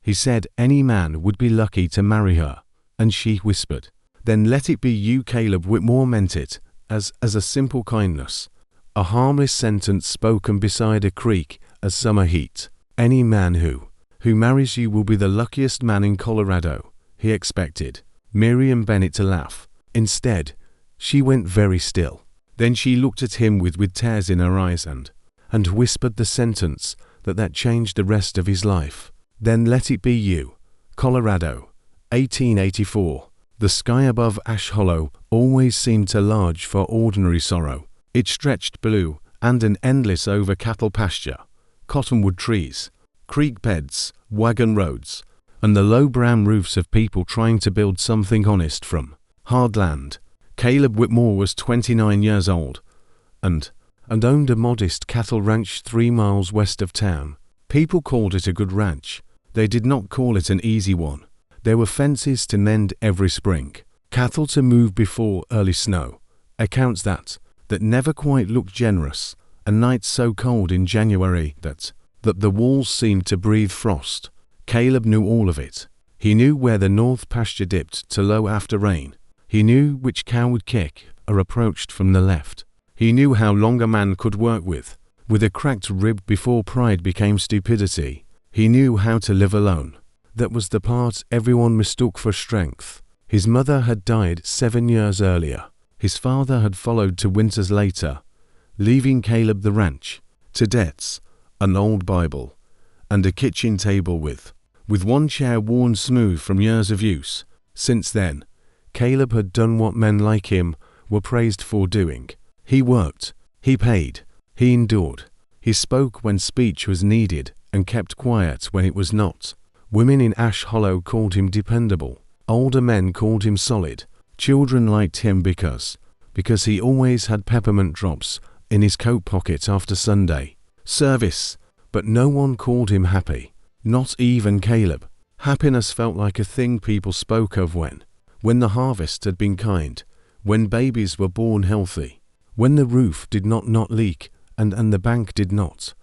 He said any man would be lucky to marry her, and she whispered, "Then let it be you." Caleb Whitmore meant it, as a simple kindness, a harmless sentence spoken beside a creek as summer heat. Any man who marries you will be the luckiest man in Colorado. He expected Miriam Bennett to laugh. Instead, she went very still. Then she looked at him with tears in her eyes and whispered the sentence that changed the rest of his life. Then let it be you. Colorado, 1884. The sky above Ash Hollow always seemed too large for ordinary sorrow. It stretched blue and an endless over cattle pasture, cottonwood trees, creek beds, wagon roads, and the low brown roofs of people trying to build something honest from hard land. Caleb Whitmore was 29 years old and owned a modest cattle ranch 3 miles west of town. People called it a good ranch. They did not call it an easy one. There were fences to mend every spring, cattle to move before early snow, accounts that never quite looked generous, and nights so cold in January that the walls seemed to breathe frost. Caleb knew all of it. He knew where the north pasture dipped to low after rain. He knew which cow would kick or approached from the left. He knew how long a man could work with a cracked rib before pride became stupidity. He knew how to live alone. That was the part everyone mistook for strength. His mother had died 7 years earlier. His father had followed 2 winters later, leaving Caleb the ranch, to debts, an old Bible, and a kitchen table with one chair worn smooth from years of use. Since then, Caleb had done what men like him were praised for doing. He worked, he paid, he endured. He spoke when speech was needed and kept quiet when it was not. Women in Ash Hollow called him dependable. Older men called him solid. Children liked him because he always had peppermint drops in his coat pocket after Sunday service. But no one called him happy. Not even Caleb. Happiness felt like a thing people spoke of when the harvest had been kind, when babies were born healthy, when the roof did not leak and the bank did not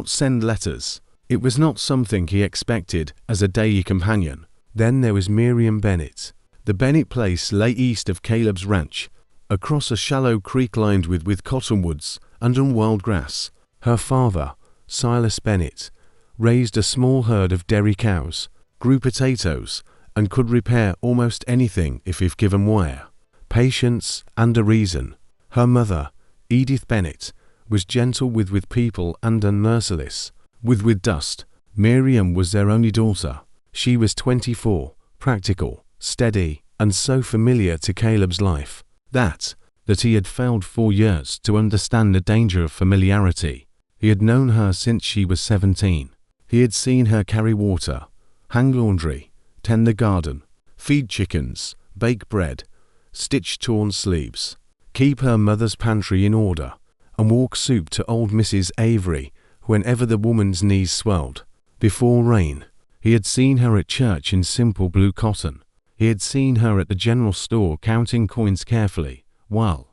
send letters. It was not something he expected as a daily companion. Then there was Miriam Bennett. The Bennett place lay east of Caleb's ranch, across a shallow creek lined with cottonwoods and wild grass. Her father, Silas Bennett, raised a small herd of dairy cows, grew potatoes, and could repair almost anything if given wire, patience, and a reason. Her mother, Edith Bennett, was gentle with people and unmerciless with dust. Miriam was their only daughter. She was 24, practical, steady, and so familiar to Caleb's life that he had failed 4 years to understand the danger of familiarity. He had known her since she was 17. He had seen her carry water, hang laundry, tend the garden, feed chickens, bake bread, stitch torn sleeves, keep her mother's pantry in order, and walk soup to old Mrs. Avery whenever the woman's knees swelled. Before rain, he had seen her at church in simple blue cotton. He had seen her at the general store counting coins carefully, while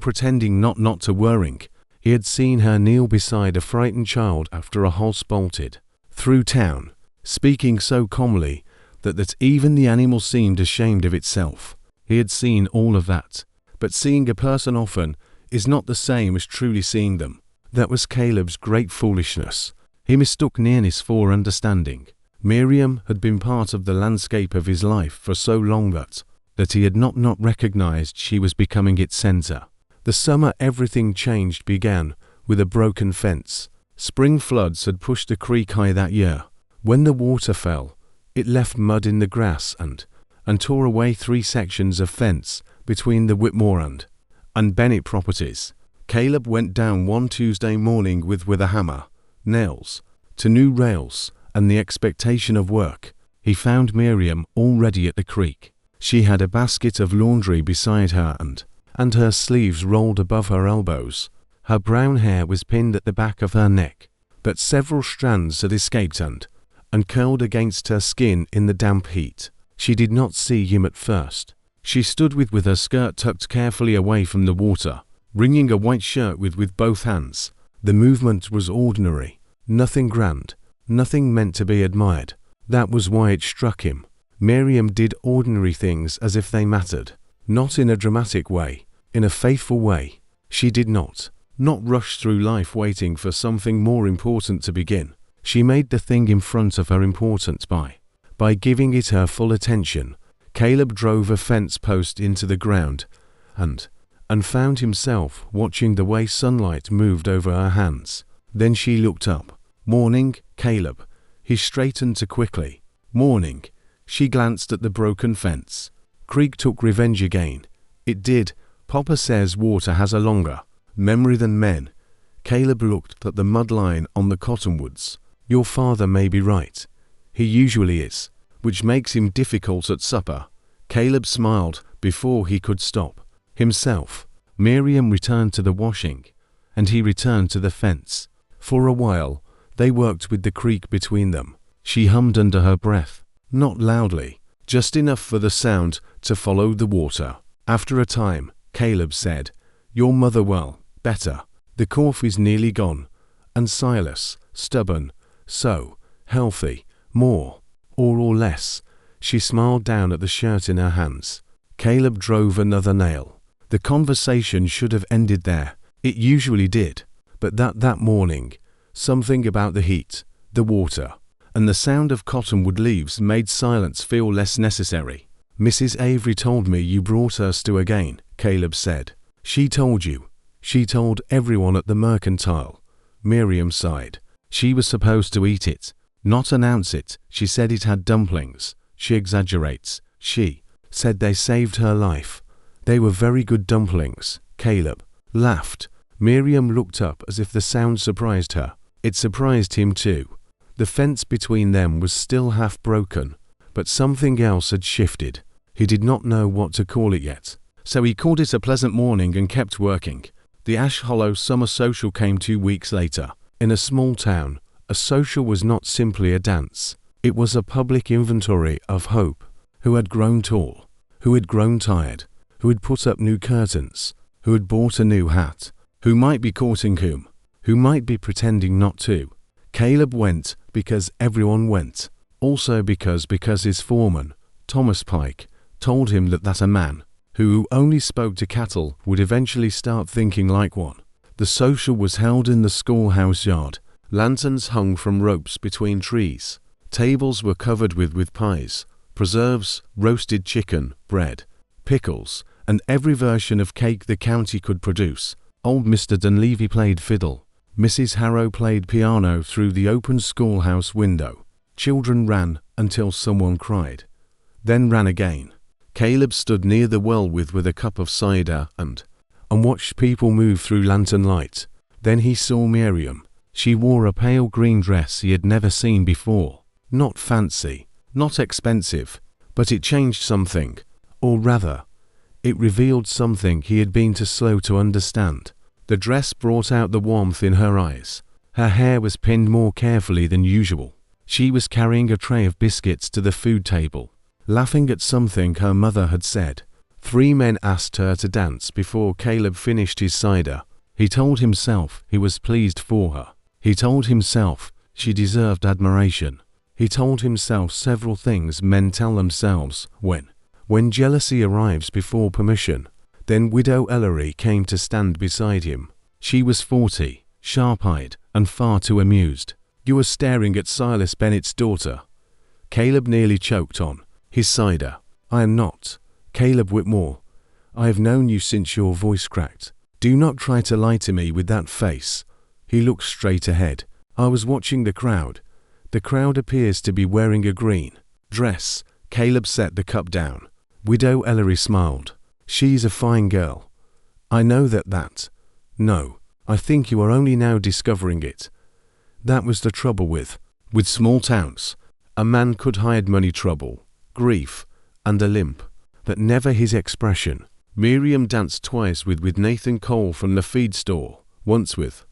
pretending not to worrying. He had seen her kneel beside a frightened child after a horse bolted through town, speaking so calmly that even the animal seemed ashamed of itself. He had seen all of that, but seeing a person often is not the same as truly seeing them. That was Caleb's great foolishness. He mistook nearness for understanding. Miriam had been part of the landscape of his life for so long that he had not recognized she was becoming its center. The summer everything changed began with a broken fence. Spring floods had pushed the creek high that year. When the water fell, it left mud in the grass and tore away 3 sections of fence between the Whitmore and Bennett properties. Caleb went down one Tuesday morning with a hammer, nails, to new rails, and the expectation of work. He found Miriam already at the creek. She had a basket of laundry beside her and her sleeves rolled above her elbows. Her brown hair was pinned at the back of her neck, but several strands had escaped and curled against her skin in the damp heat. She did not see him at first. She stood with her skirt tucked carefully away from the water, wringing a white shirt with both hands. The movement was ordinary, nothing grand, nothing meant to be admired. That was why it struck him. Miriam did ordinary things as if they mattered. Not in a dramatic way, in a faithful way. She did not rush through life waiting for something more important to begin. She made the thing in front of her important by giving it her full attention. Caleb drove a fence post into the ground and found himself watching the way sunlight moved over her hands. Then she looked up. "Morning, Caleb." He straightened to quickly. "Morning." She glanced at the broken fence. Creek took revenge again. It did. Papa says water has a longer memory than men. Caleb looked at the mud line on the cottonwoods. "Your father may be right. He usually is, which makes him difficult at supper." Caleb smiled before he could stop himself. Miriam returned to the washing, and he returned to the fence. For a while, they worked with the creek between them. She hummed under her breath, not loudly, just enough for the sound to follow the water. After a time, Caleb said, "Your mother well, better. The cough is nearly gone. And Silas, stubborn, so, healthy, more, or less." She smiled down at the shirt in her hands. Caleb drove another nail. The conversation should have ended there. It usually did. But that morning, something about the heat, the water, and the sound of cottonwood leaves made silence feel less necessary. "Mrs. Avery told me you brought her stew again," Caleb said. "She told you." "She told everyone at the mercantile." Miriam sighed. "She was supposed to eat it, not announce it. She said it had dumplings." "She exaggerates." "She said they saved her life." "They were very good dumplings." Caleb laughed. Miriam looked up as if the sound surprised her. It surprised him too. The fence between them was still half broken, but something else had shifted. He did not know what to call it yet. So he called it a pleasant morning and kept working. The Ash Hollow Summer Social came 2 weeks later. In a small town, a social was not simply a dance. It was a public inventory of hope. Who had grown tall? Who had grown tired? Who had put up new curtains? Who had bought a new hat? Who might be courting whom? Who might be pretending not to? Caleb went because everyone went. Also because his foreman, Thomas Pike, told him that a man who only spoke to cattle would eventually start thinking like one. The social was held in the schoolhouse yard. Lanterns hung from ropes between trees. Tables were covered with pies, preserves, roasted chicken, bread, pickles, and every version of cake the county could produce. Old Mr. Dunleavy played fiddle. Mrs. Harrow played piano through the open schoolhouse window. Children ran until someone cried, then ran again. Caleb stood near the well with a cup of cider and watched people move through lantern light. Then he saw Miriam. She wore a pale green dress he had never seen before. Not fancy, not expensive, but it changed something, or rather, it revealed something he had been too slow to understand. The dress brought out the warmth in her eyes. Her hair was pinned more carefully than usual. She was carrying a tray of biscuits to the food table, laughing at something her mother had said. 3 men asked her to dance before Caleb finished his cider. He told himself he was pleased for her. He told himself she deserved admiration. He told himself several things men tell themselves when jealousy arrives before permission. Then Widow Ellery came to stand beside him. She was 40, sharp-eyed, and far too amused. "You are staring at Silas Bennett's daughter." Caleb nearly choked on his cider. "I am not. Caleb Whitmore. I have known you since your voice cracked. Do not try to lie to me with that face." He looked straight ahead. "I was watching the crowd. The crowd appears to be wearing a green dress." Caleb set the cup down. Widow Ellery smiled. "She's a fine girl. I know that. No, I think you are only now discovering it." That was the trouble with small towns. A man could hide money trouble, grief, and a limp, but never his expression. Miriam danced twice with Nathan Cole from the feed store, once with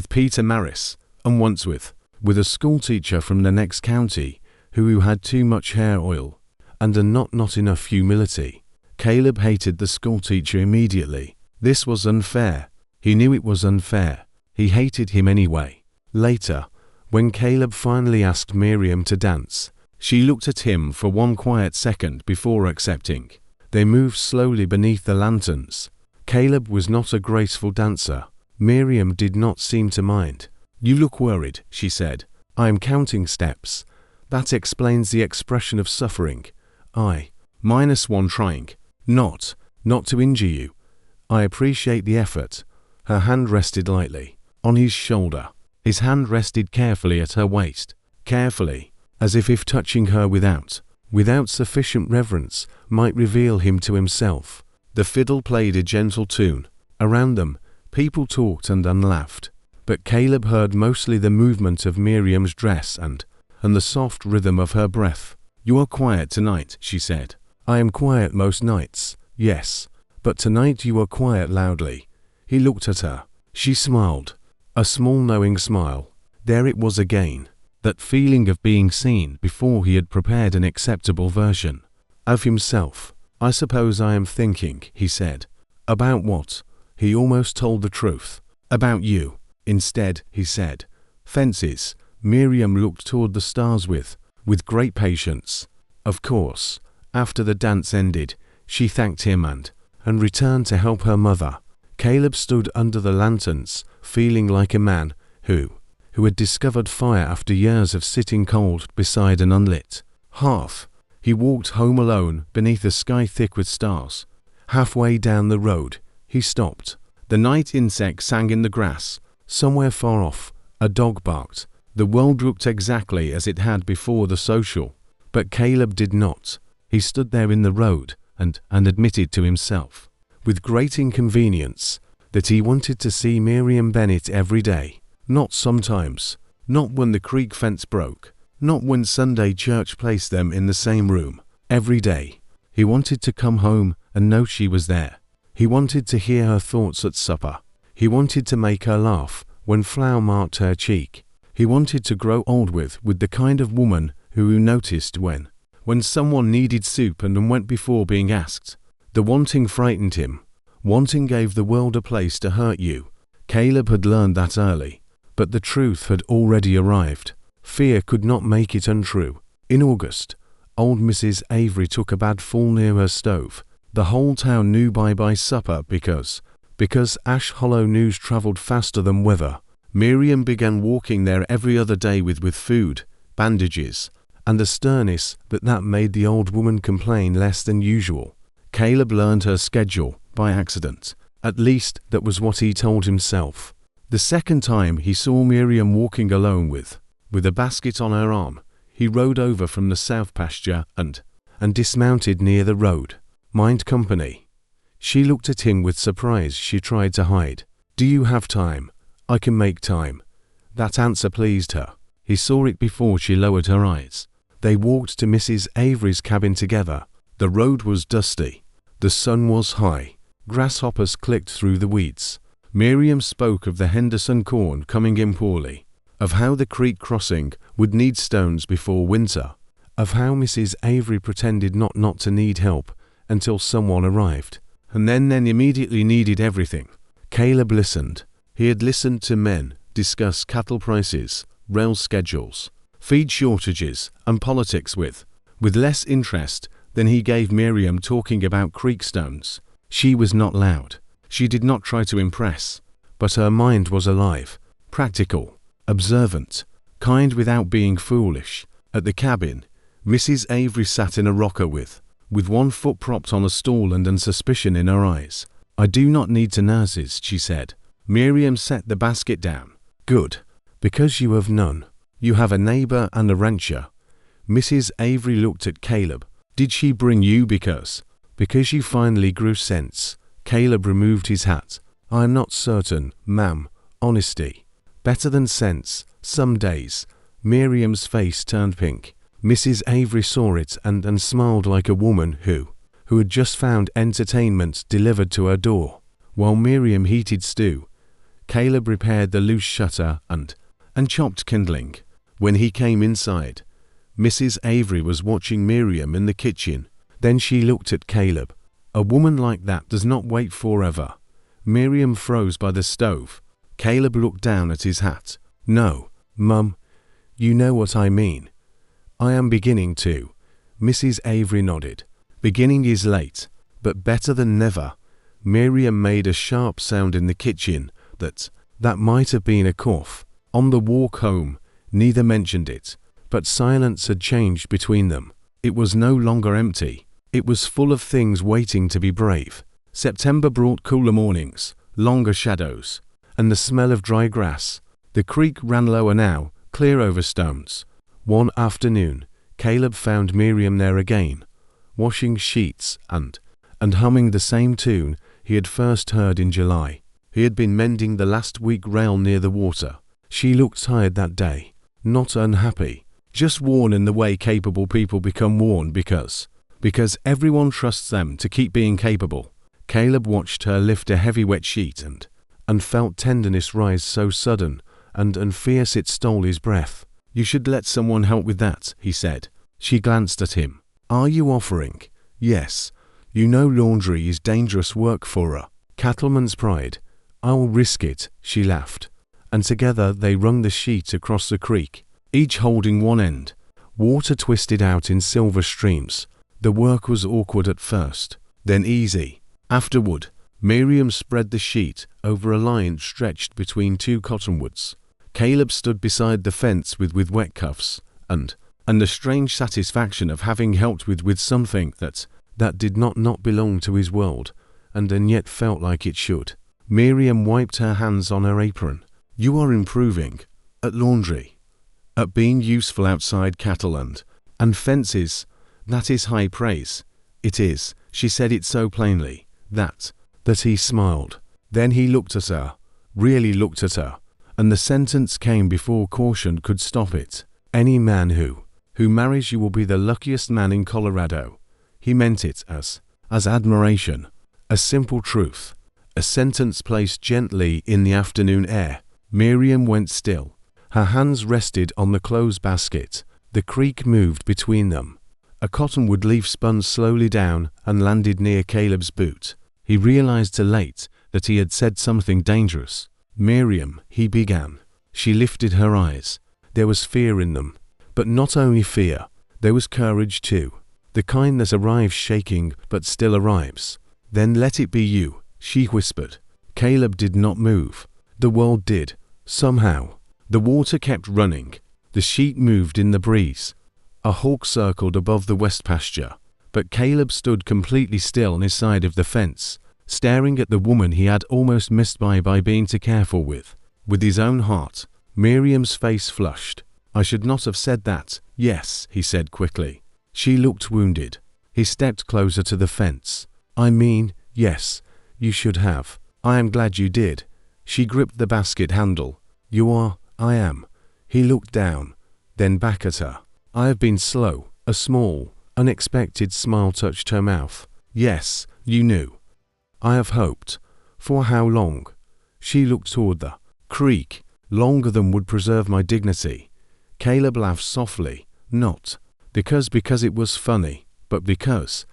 Peter Maris, and once with a schoolteacher from the next county who had too much hair oil and not enough humility. Caleb hated the schoolteacher immediately. This was unfair. He knew it was unfair. He hated him anyway. Later, when Caleb finally asked Miriam to dance, She looked at him for one quiet second before accepting. They moved slowly beneath the lanterns. Caleb was not a graceful dancer. Miriam did not seem to mind. "You look worried," she said. "I am counting steps. That explains the expression of suffering. -1 trying. Not to injure you. I appreciate the effort." Her hand rested lightly on his shoulder. His hand rested carefully at her waist. Carefully, as if touching her without sufficient reverence might reveal him to himself. The fiddle played a gentle tune. Around them, people talked and laughed, but Caleb heard mostly the movement of Miriam's dress and the soft rhythm of her breath. "You are quiet tonight," she said. "I am quiet most nights, yes, but tonight you are quiet loudly." He looked at her. She smiled, a small knowing smile. There it was again, that feeling of being seen before he had prepared an acceptable version of himself. "I suppose I am thinking," he said. "About what?" He almost told the truth. "About you." Instead, he said, "Fences." Miriam looked toward the stars with great patience. Of course, after the dance ended, she thanked him and returned to help her mother. Caleb stood under the lanterns, feeling like a man who had discovered fire after years of sitting cold beside an unlit hearth. He walked home alone beneath a sky thick with stars. Halfway down the road, he stopped. The night insects sang in the grass. Somewhere far off, a dog barked. The world looked exactly as it had before the social, but Caleb did not. He stood there in the road and admitted to himself, with great inconvenience, that he wanted to see Miriam Bennett every day. Not sometimes, not when the creek fence broke, not when Sunday church placed them in the same room. Every day. He wanted to come home and know she was there. He wanted to hear her thoughts at supper. He wanted to make her laugh when flour marked her cheek. He wanted to grow old with the kind of woman who noticed when someone needed soup and went before being asked. The wanting frightened him. Wanting gave the world a place to hurt you. Caleb had learned that early, but the truth had already arrived. Fear could not make it untrue. In August, old Mrs. Avery took a bad fall near her stove. The whole town knew by supper because Ash Hollow news travelled faster than weather. Miriam began walking there every other day with food, bandages, and the sternness that made the old woman complain less than usual. Caleb learned her schedule by accident. At least that was what he told himself. The second time he saw Miriam walking alone with a basket on her arm, he rode over from the south pasture and dismounted near the road. "Mind company?" She looked at him with surprise she tried to hide. "Do you have time?" "I can make time." That answer pleased her. He saw it before she lowered her eyes. They walked to Mrs. Avery's cabin together. The road was dusty. The sun was high. Grasshoppers clicked through the weeds. Miriam spoke of the Henderson corn coming in poorly, of how the creek crossing would need stones before winter, of how Mrs. Avery pretended not to need help until someone arrived, and then immediately needed everything. Caleb listened. He had listened to men discuss cattle prices, rail schedules, feed shortages, and politics with less interest than he gave Miriam talking about creek stones. She was not loud. She did not try to impress, but her mind was alive, practical, observant, kind without being foolish. At the cabin, Mrs. Avery sat in a rocker with one foot propped on a stool and suspicion in her eyes. "I do not need to nurses," she said. Miriam set the basket down. "Good, because you have none. You have a neighbor and a rancher." Mrs. Avery looked at Caleb. "Did she bring you because you finally grew sense?" Caleb removed his hat. "I am not certain, ma'am. Honesty. Better than sense, some days." Miriam's face turned pink. Mrs. Avery saw it and smiled like a woman who had just found entertainment delivered to her door. While Miriam heated stew, Caleb repaired the loose shutter and chopped kindling. When he came inside, Mrs. Avery was watching Miriam in the kitchen. Then she looked at Caleb. A woman like that does not wait forever. Miriam froze by the stove. Caleb looked down at his hat. "No, Mum, you know what I mean. I am beginning to. Mrs. Avery nodded. Beginning is late, but better than never. Miriam made a sharp sound in the kitchen that might have been a cough. On the walk home, neither mentioned it, but silence had changed between them. It was no longer empty. It was full of things waiting to be brave. September brought cooler mornings, longer shadows, and the smell of dry grass. The creek ran lower now, clear over stones. One afternoon, Caleb found Miriam there again, washing sheets and humming the same tune he had first heard in July. He had been mending the last weak rail near the water. She looked tired that day, not unhappy, just worn in the way capable people become worn because everyone trusts them to keep being capable. Caleb watched her lift a heavy wet sheet and felt tenderness rise so sudden and fierce it stole his breath. You should let someone help with that, he said. She glanced at him. Are you offering? Yes. You know laundry is dangerous work for a cattleman's pride. I'll risk it, she laughed. And together they wrung the sheet across the creek, each holding one end. Water twisted out in silver streams. The work was awkward at first, then easy. Afterward, Miriam spread the sheet over a line stretched between two cottonwoods. Caleb stood beside the fence with wet cuffs, and the strange satisfaction of having helped with something that did not belong to his world, and yet felt like it should. Miriam wiped her hands on her apron. You are improving. At laundry. At being useful outside cattle and fences. That is high praise. It is. She said it so plainly, that he smiled. Then he looked at her, really looked at her, and the sentence came before caution could stop it. Any man who marries you will be the luckiest man in Colorado. He meant it as admiration, a simple truth, a sentence placed gently in the afternoon air. Miriam went still. Her hands rested on the clothes basket. The creek moved between them. A cottonwood leaf spun slowly down and landed near Caleb's boot. He realized too late that he had said something dangerous. Miriam, he began. She lifted her eyes. There was fear in them. But not only fear, there was courage too. The kind that arrives shaking but still arrives. Then let it be you, she whispered. Caleb did not move. The world did. Somehow. The water kept running. The sheet moved in the breeze. A hawk circled above the west pasture. But Caleb stood completely still on his side of the fence, staring at the woman he had almost missed by being too careful with his own heart. Miriam's face flushed. I should not have said that. Yes, he said quickly. She looked wounded. He stepped closer to the fence. I mean, yes, you should have. I am glad you did. She gripped the basket handle. You are, I am. He looked down, then back at her. I have been slow. A small, unexpected smile touched her mouth. Yes, you knew. I have hoped. For how long? She looked toward the creek. Longer than would preserve my dignity. Caleb laughed softly. Not because it was funny, but because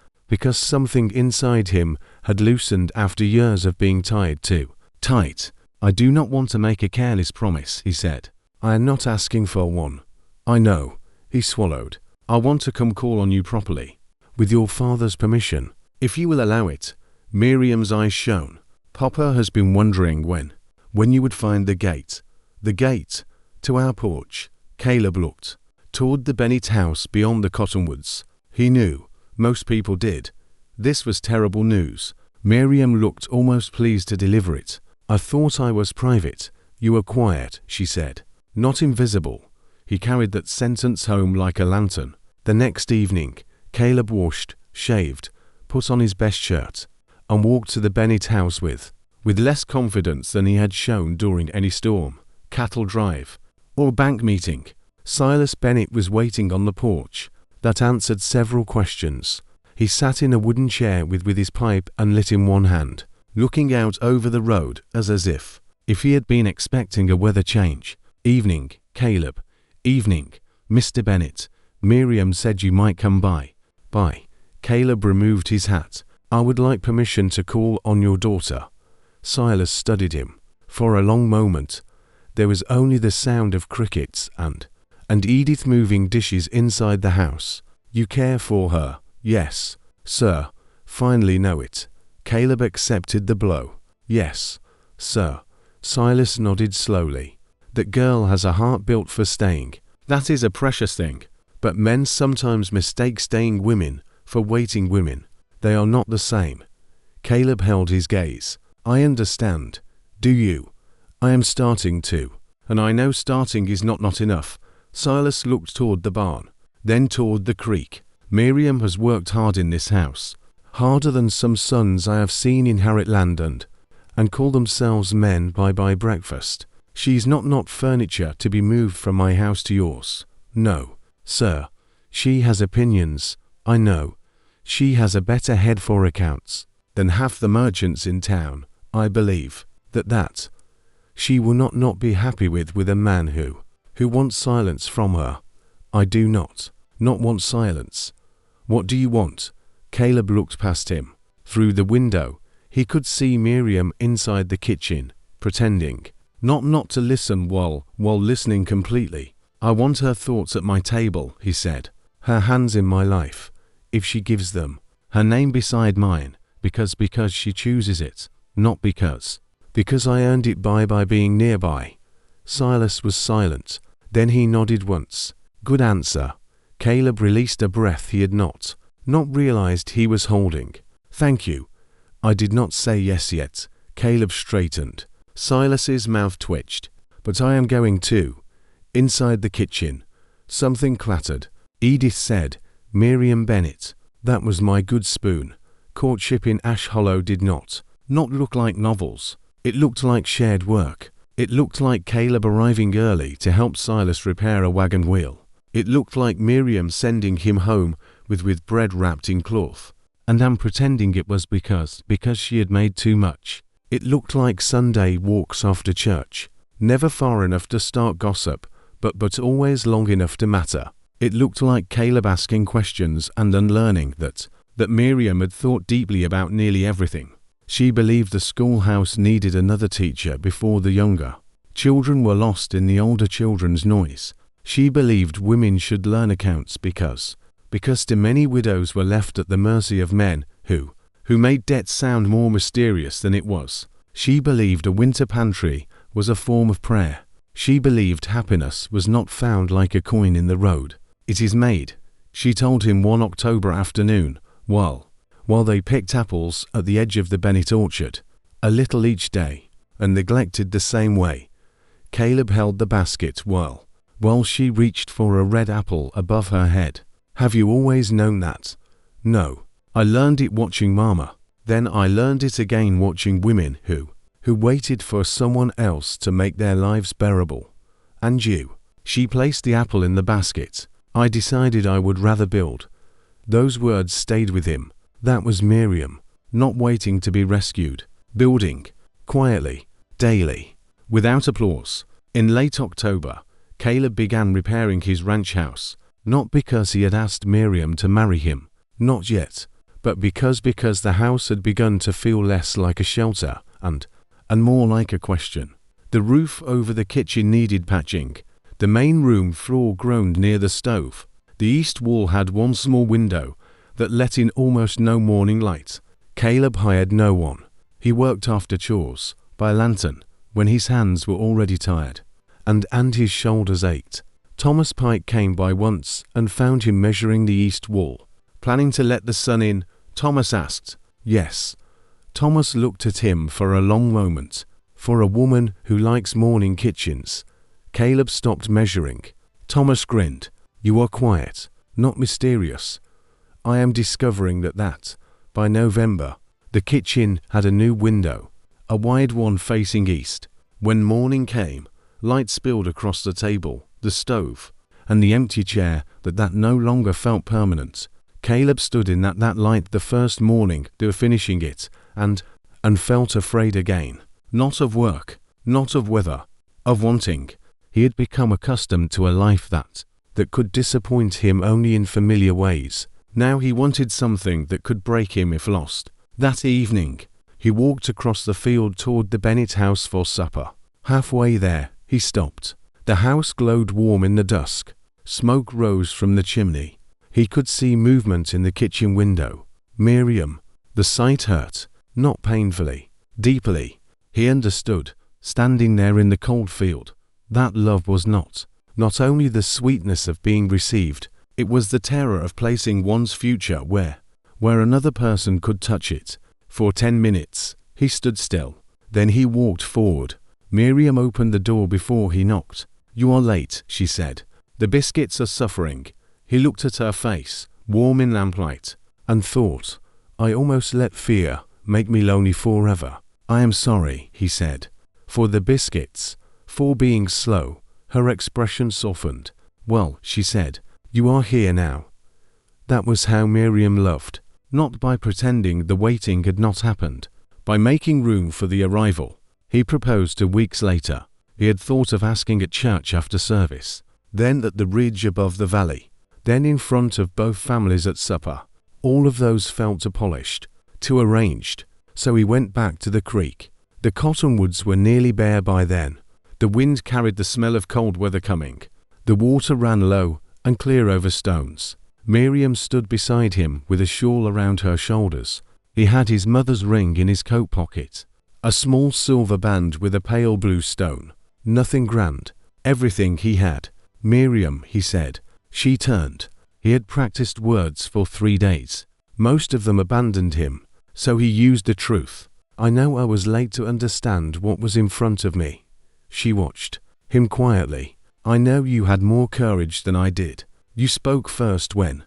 something inside him had loosened after years of being tied too tight. I do not want to make a careless promise, he said. I am not asking for one. I know. He swallowed. I want to come call on you properly. With your father's permission. If you will allow it. Miriam's eyes shone. Papa has been wondering when you would find the gate. The gate. To our porch. Caleb looked. Toward the Bennett house beyond the cottonwoods. He knew. Most people did. This was terrible news. Miriam looked almost pleased to deliver it. I thought I was private. You were quiet, she said. Not invisible. He carried that sentence home like a lantern. The next evening, Caleb washed, shaved, put on his best shirt, and walked to the Bennett house with less confidence than he had shown during any storm, cattle drive, or bank meeting. Silas Bennett was waiting on the porch. That answered several questions. He sat in a wooden chair with his pipe unlit in one hand, looking out over the road as if he had been expecting a weather change. Evening, Caleb. Evening, Mr. Bennett. Miriam said you might come by. Caleb removed his hat. I would like permission to call on your daughter. Silas studied him. For a long moment, there was only the sound of crickets and And Edith moving dishes inside the house. You care for her? Yes, sir. Finally know it. Caleb accepted the blow. Yes, sir. Silas nodded slowly. That girl has a heart built for staying. That is a precious thing. But men sometimes mistake staying women for waiting women. They are not the same. Caleb held his gaze. I understand. Do you? I am starting to. And I know starting is not enough. Silas looked toward the barn, then toward the creek. Miriam has worked hard in this house. Harder than some sons I have seen in Harrietland and call themselves men by breakfast. She's not furniture to be moved from my house to yours. No, sir. She has opinions, I know. She has a better head for accounts than half the merchants in town. I believe that she will not be happy with a man who wants silence from her. I do not want silence. What do you want? Caleb looked past him. Through the window, he could see Miriam inside the kitchen, pretending not to listen while listening completely. I want her thoughts at my table, he said. Her hands in my life, if she gives them. Her name beside mine, because she chooses it, not because I earned it by being nearby. Silas was silent. Then he nodded once. Good answer. Caleb released a breath he had not realized he was holding. Thank you. I did not say yes yet. Caleb straightened. Silas's mouth twitched. But I am going to. Inside the kitchen. Something clattered. Edith said, Miriam Bennett. That was my good spoon. Courtship in Ash Hollow did not look like novels. It looked like shared work. It looked like Caleb arriving early to help Silas repair a wagon wheel. It looked like Miriam sending him home with bread wrapped in cloth, and I'm pretending it was because she had made too much. It looked like Sunday walks after church, never far enough to start gossip, but always long enough to matter. It looked like Caleb asking questions and unlearning that Miriam had thought deeply about nearly everything. She believed the schoolhouse needed another teacher before the younger children were lost in the older children's noise. She believed women should learn accounts because too many widows were left at the mercy of men who made debt sound more mysterious than it was. She believed a winter pantry was a form of prayer. She believed happiness was not found like a coin in the road. It is made, she told him one October afternoon, while they picked apples at the edge of the Bennett orchard, a little each day, and neglected the same way. Caleb held the basket while she reached for a red apple above her head. Have you always known that? No. I learned it watching Mama. Then I learned it again watching women who waited for someone else to make their lives bearable. And you? She placed the apple in the basket. I decided I would rather build. Those words stayed with him. That was Miriam, not waiting to be rescued. Building, quietly, daily, without applause. In late October, Caleb began repairing his ranch house, not because he had asked Miriam to marry him, not yet, but because the house had begun to feel less like a shelter and more like a question. The roof over the kitchen needed patching. The main room floor groaned near the stove. The east wall had one small window that let in almost no morning light. Caleb hired no one. He worked after chores, by lantern, when his hands were already tired, and his shoulders ached. Thomas Pike came by once and found him measuring the east wall. Planning to let the sun in, Thomas asked. Yes. Thomas looked at him for a long moment. For a woman who likes morning kitchens. Caleb stopped measuring. Thomas grinned. You are quiet, not mysterious. I am discovering that, by November, the kitchen had a new window, a wide one facing east. When morning came, light spilled across the table, the stove, and the empty chair that no longer felt permanent. Caleb stood in that light the first morning they were finishing it, and felt afraid again. Not of work, not of weather, of wanting. He had become accustomed to a life that could disappoint him only in familiar ways. Now he wanted something that could break him if lost. That evening, he walked across the field toward the Bennett house for supper. Halfway there, he stopped. The house glowed warm in the dusk. Smoke rose from the chimney. He could see movement in the kitchen window. Miriam. The sight hurt, not painfully, deeply. He understood, standing there in the cold field. That love was not only the sweetness of being received, it was the terror of placing one's future where another person could touch it. For 10 minutes, he stood still. Then he walked forward. Miriam opened the door before he knocked. "You are late," she said. "The biscuits are suffering." He looked at her face, warm in lamplight, and thought, "I almost let fear make me lonely forever." "I am sorry," he said. "For the biscuits, for being slow." Her expression softened. "Well," she said, "you are here now." That was how Miriam loved, not by pretending the waiting had not happened, by making room for the arrival. He proposed 2 weeks later. He had thought of asking at church after service, then at the ridge above the valley, then in front of both families at supper. All of those felt too polished, too arranged, so he went back to the creek. The cottonwoods were nearly bare by then. The wind carried the smell of cold weather coming. The water ran low and clear over stones. Miriam stood beside him with a shawl around her shoulders. He had his mother's ring in his coat pocket, a small silver band with a pale blue stone. Nothing grand, everything he had. "Miriam," he said. She turned. He had practiced words for 3 days. Most of them abandoned him, so he used the truth. "I know I was late to understand what was in front of me." She watched him quietly. "I know you had more courage than I did. You spoke first when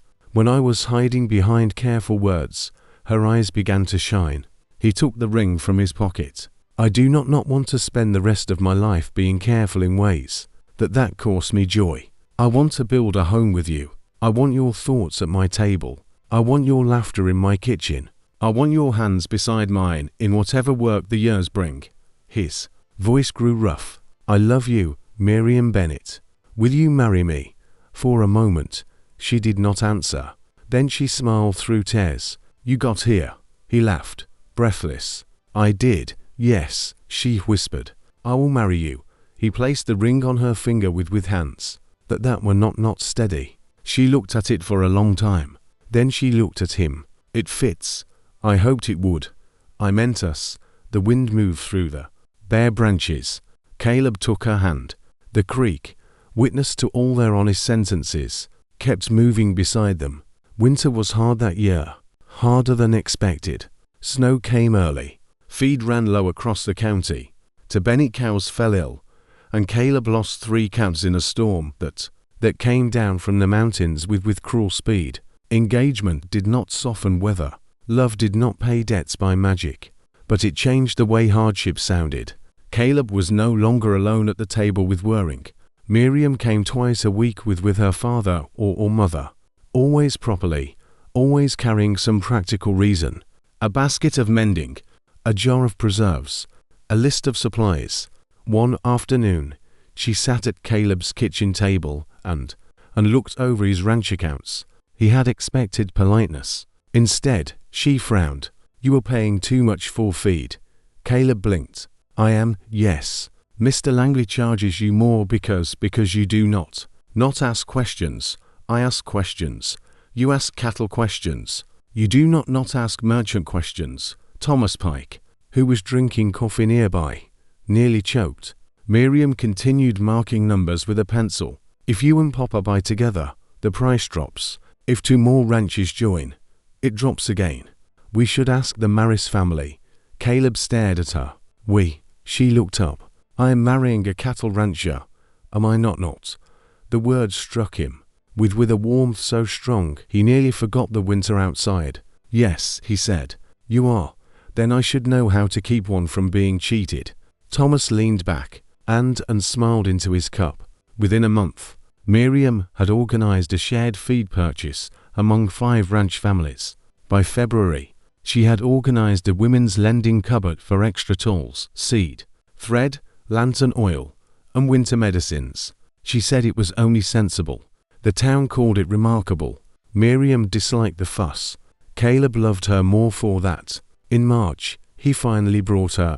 I was hiding behind careful words." Her eyes began to shine. He took the ring from his pocket. "I do not want to spend the rest of my life being careful in ways that cost me joy. I want to build a home with you. I want your thoughts at my table. I want your laughter in my kitchen. I want your hands beside mine in whatever work the years bring." His voice grew rough. "I love you, Miriam Bennett. Will you marry me?" For a moment, she did not answer. Then she smiled through tears. "You got here." He laughed, breathless. "I did, yes," she whispered. "I will marry you." He placed the ring on her finger with hands that were not steady. She looked at it for a long time. Then she looked at him. "It fits. I hoped it would. I meant us." The wind moved through the bare branches. Caleb took her hand. The creek, witness to all their honest sentences, kept moving beside them. Winter was hard that year, harder than expected. Snow came early. Feed ran low across the county. The Bennett cows fell ill, and Caleb lost 3 calves in a storm that came down from the mountains with cruel speed. Engagement did not soften weather. Love did not pay debts by magic, but it changed the way hardship sounded. Caleb was no longer alone at the table with worrying. Miriam came twice a week with her father or mother, always properly, always carrying some practical reason. A basket of mending, a jar of preserves, a list of supplies. One afternoon, she sat at Caleb's kitchen table and looked over his ranch accounts. He had expected politeness. Instead, she frowned. "You are paying too much for feed." Caleb blinked. "I am, yes. Mr. Langley charges you more because you do not ask questions. I ask questions. You ask cattle questions. You do not ask merchant questions." Thomas Pike, who was drinking coffee nearby, nearly choked. Miriam continued marking numbers with a pencil. "If you and Papa buy together, the price drops. If 2 more ranches join, it drops again. We should ask the Maris family." Caleb stared at her. "We." She looked up. "I am marrying a cattle rancher. Am I not?" The word struck him with a warmth so strong he nearly forgot the winter outside. "Yes," he said. "You are. Then I should know how to keep one from being cheated." Thomas leaned back and smiled into his cup. Within a month, Miriam had organized a shared feed purchase among 5 ranch families. By February, she had organized a women's lending cupboard for extra tools, seed, thread, lantern oil, and winter medicines. She said it was only sensible. The town called it remarkable. Miriam disliked the fuss. Caleb loved her more for that. In March, he finally brought her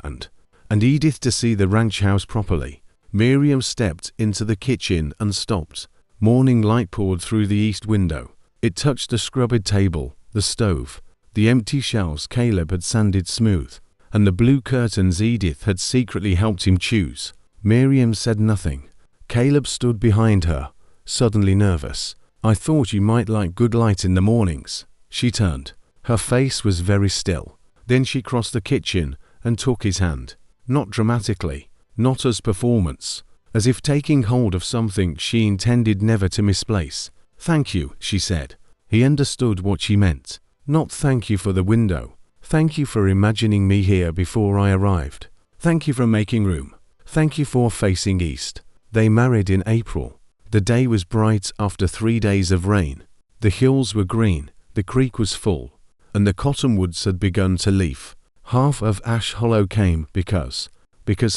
and Edith to see the ranch house properly. Miriam stepped into the kitchen and stopped. Morning light poured through the east window. It touched the scrubbed table, the stove, the empty shelves Caleb had sanded smooth, and the blue curtains Edith had secretly helped him choose. Miriam said nothing. Caleb stood behind her, suddenly nervous. "I thought you might like good light in the mornings." She turned. Her face was very still. Then she crossed the kitchen and took his hand. Not dramatically, not as performance, as if taking hold of something she intended never to misplace. "Thank you," she said. He understood what she meant. Not thank you for the window. Thank you for imagining me here before I arrived. Thank you for making room. Thank you for facing east. They married in April. The day was bright after 3 days of rain. The hills were green, the creek was full, and the cottonwoods had begun to leaf. Half of Ash Hollow came because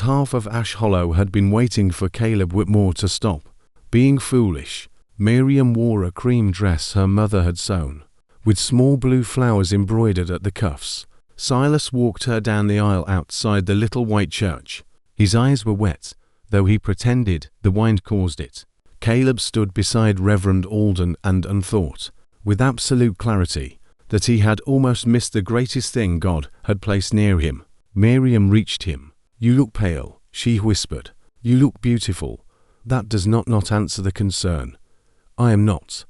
half of Ash Hollow had been waiting for Caleb Whitmore to stop being foolish. Miriam wore a cream dress her mother had sewn, with small blue flowers embroidered at the cuffs. Silas walked her down the aisle outside the little white church. His eyes were wet, though he pretended the wine caused it. Caleb stood beside Reverend Alden and thought, with absolute clarity, that he had almost missed the greatest thing God had placed near him. Miriam reached him. "You look pale," she whispered. "You look beautiful. That does not answer the concern. I am not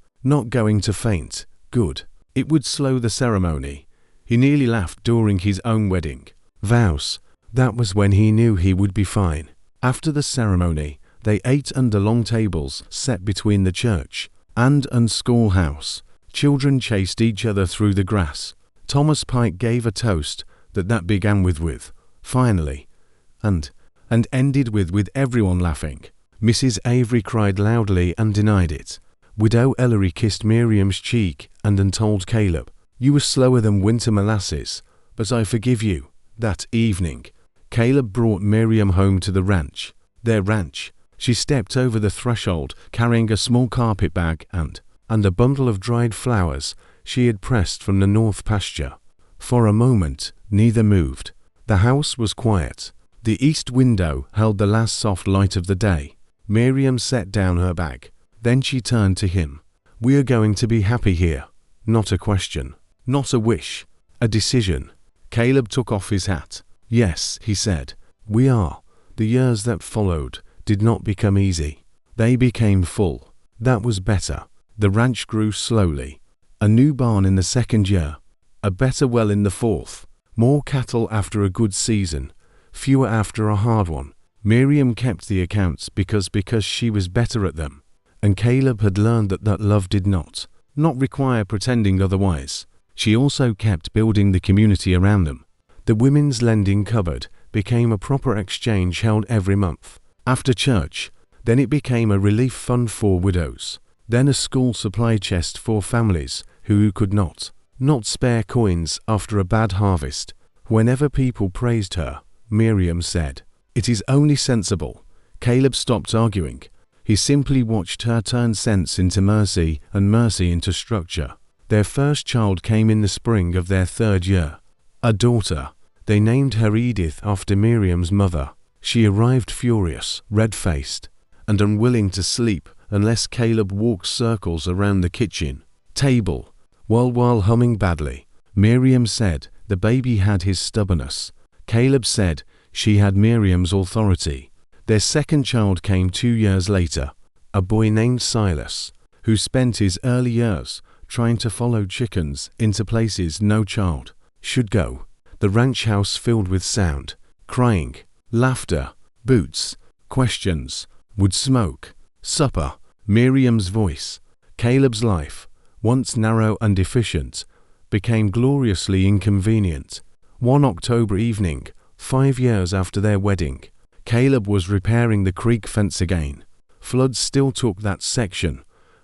going to faint. Good. It would slow the ceremony." He nearly laughed during his own wedding vows. That was when he knew he would be fine. After the ceremony, they ate under long tables set between the church and schoolhouse. Children chased each other through the grass. Thomas Pike gave a toast that began with "finally," and ended with everyone laughing. Mrs. Avery cried loudly and denied it. Widow Ellery kissed Miriam's cheek and told Caleb, "You were slower than winter molasses, but I forgive you." That evening, Caleb brought Miriam home to the ranch. Their ranch. She stepped over the threshold carrying a small carpet bag and a bundle of dried flowers she had pressed from the north pasture. For a moment, neither moved. The house was quiet. The east window held the last soft light of the day. Miriam set down her bag. Then she turned to him. "We are going to be happy here." Not a question. Not a wish. A decision. Caleb took off his hat. "Yes," he said, "we are." The years that followed did not become easy. They became full. That was better. The ranch grew slowly. A new barn in the second year. A better well in the fourth. More cattle after a good season. Fewer after a hard one. Miriam kept the accounts because she was better at them. And Caleb had learned that love did not require pretending otherwise. She also kept building the community around them. The women's lending cupboard became a proper exchange held every month. After church, then it became a relief fund for widows. Then a school supply chest for families who could not spare coins after a bad harvest. Whenever people praised her, Miriam said, "It is only sensible." Caleb stopped arguing. He simply watched her turn sense into mercy and mercy into structure. Their first child came in the spring of their third year. A daughter. They named her Edith after Miriam's mother. She arrived furious, red-faced, and unwilling to sleep unless Caleb walked circles around the kitchen table. While humming badly, Miriam said the baby had his stubbornness. Caleb said she had Miriam's authority. Their second child came 2 years later, a boy named Silas, who spent his early years trying to follow chickens into places no child should go. The ranch house filled with sound, crying, laughter, boots, questions, wood smoke, supper, Miriam's voice. Caleb's life, once narrow and efficient, became gloriously inconvenient. One October evening, 5 years after their wedding, Caleb was repairing the creek fence again. Floods still took that section.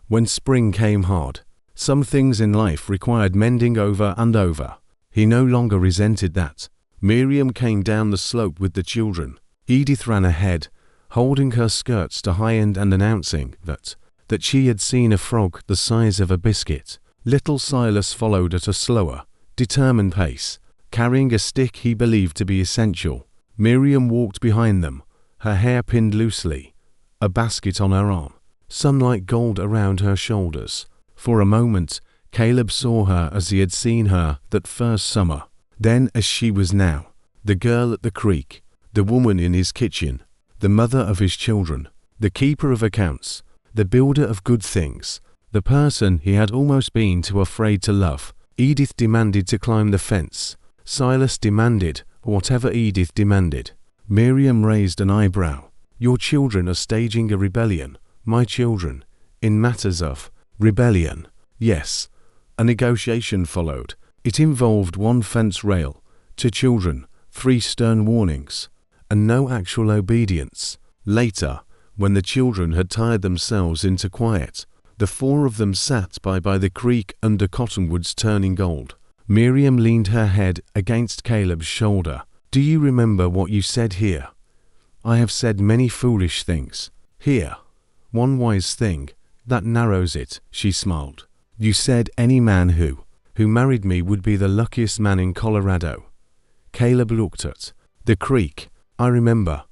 When spring came hard, some things in life required mending over and over. He no longer resented that. Miriam came down the slope with the children. Edith ran ahead, holding her skirts to high end and announcing that she had seen a frog the size of a biscuit. Little Silas followed at a slower, determined pace, carrying a stick he believed to be essential. Miriam walked behind them, her hair pinned loosely, a basket on her arm. sunlight gold around her shoulders. For a moment, Caleb saw her as he had seen her that first summer, then as she was now, the girl at the creek, the woman in his kitchen, the mother of his children, the keeper of accounts, the builder of good things, the person he had almost been too afraid to love. Edith demanded to climb the fence. Silas demanded whatever Edith demanded. Miriam raised an eyebrow. Your children are staging a rebellion. My children. In matters of rebellion. Yes. A negotiation followed. It involved 1 fence rail, 2 children, 3 stern warnings, and no actual obedience. Later, when the children had tired themselves into quiet, the 4 of them sat by the creek under cottonwoods turning gold. Miriam leaned her head against Caleb's shoulder. Do you remember what you said here? I have said many foolish things. Here. One wise thing. That narrows it, she smiled. You said any man who married me would be the luckiest man in Colorado. Caleb looked at the creek. I remember.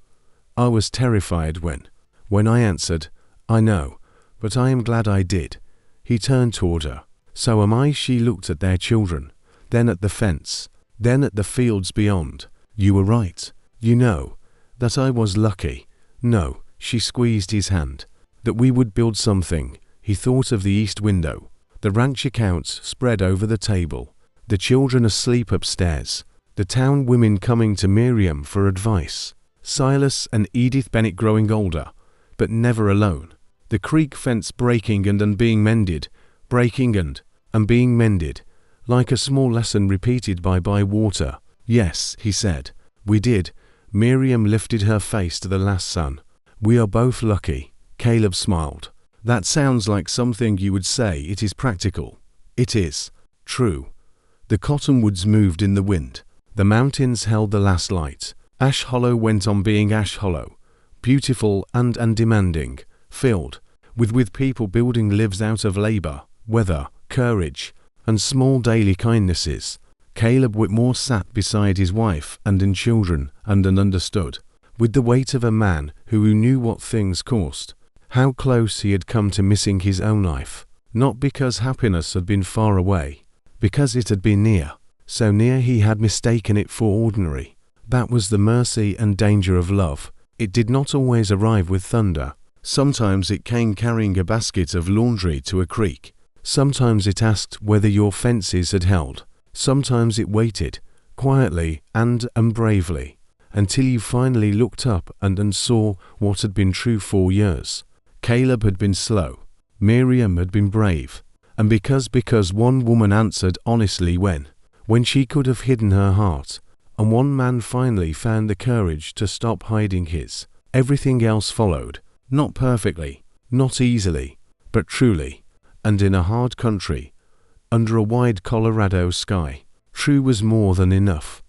I was terrified when I answered, I know, but I am glad I did. He turned toward her. So am I. She looked at their children, then at the fence, then at the fields beyond. You were right. You know, that I was lucky. No, she squeezed his hand. That we would build something. He thought of the east window. The ranch accounts spread over the table. The children asleep upstairs. The town women coming to Miriam for advice. Silas and Edith Bennett growing older, but never alone. The creek fence breaking and being mended, breaking and being mended, like a small lesson repeated by water. Yes, he said. We did. Miriam lifted her face to the last son. We are both lucky. Caleb smiled. That sounds like something you would say. It is practical. It is. True. The cottonwoods moved in the wind. The mountains held the last light. Ash Hollow went on being Ash Hollow. Beautiful and demanding. Filled with people building lives out of labor, weather, courage, and small daily kindnesses. Caleb Whitmore sat beside his wife and in children and understood, with the weight of a man who knew what things cost, how close he had come to missing his own life, not because happiness had been far away, because it had been near, so near he had mistaken it for ordinary. That was the mercy and danger of love. It did not always arrive with thunder. Sometimes it came carrying a basket of laundry to a creek. Sometimes it asked whether your fences had held. Sometimes it waited, quietly and bravely, until you finally looked up and saw what had been true for years. Caleb had been slow. Miriam had been brave. And because one woman answered honestly when she could have hidden her heart, and one man finally found the courage to stop hiding his, everything else followed. Not perfectly, not easily, but truly, and in a hard country, under a wide Colorado sky. True was more than enough.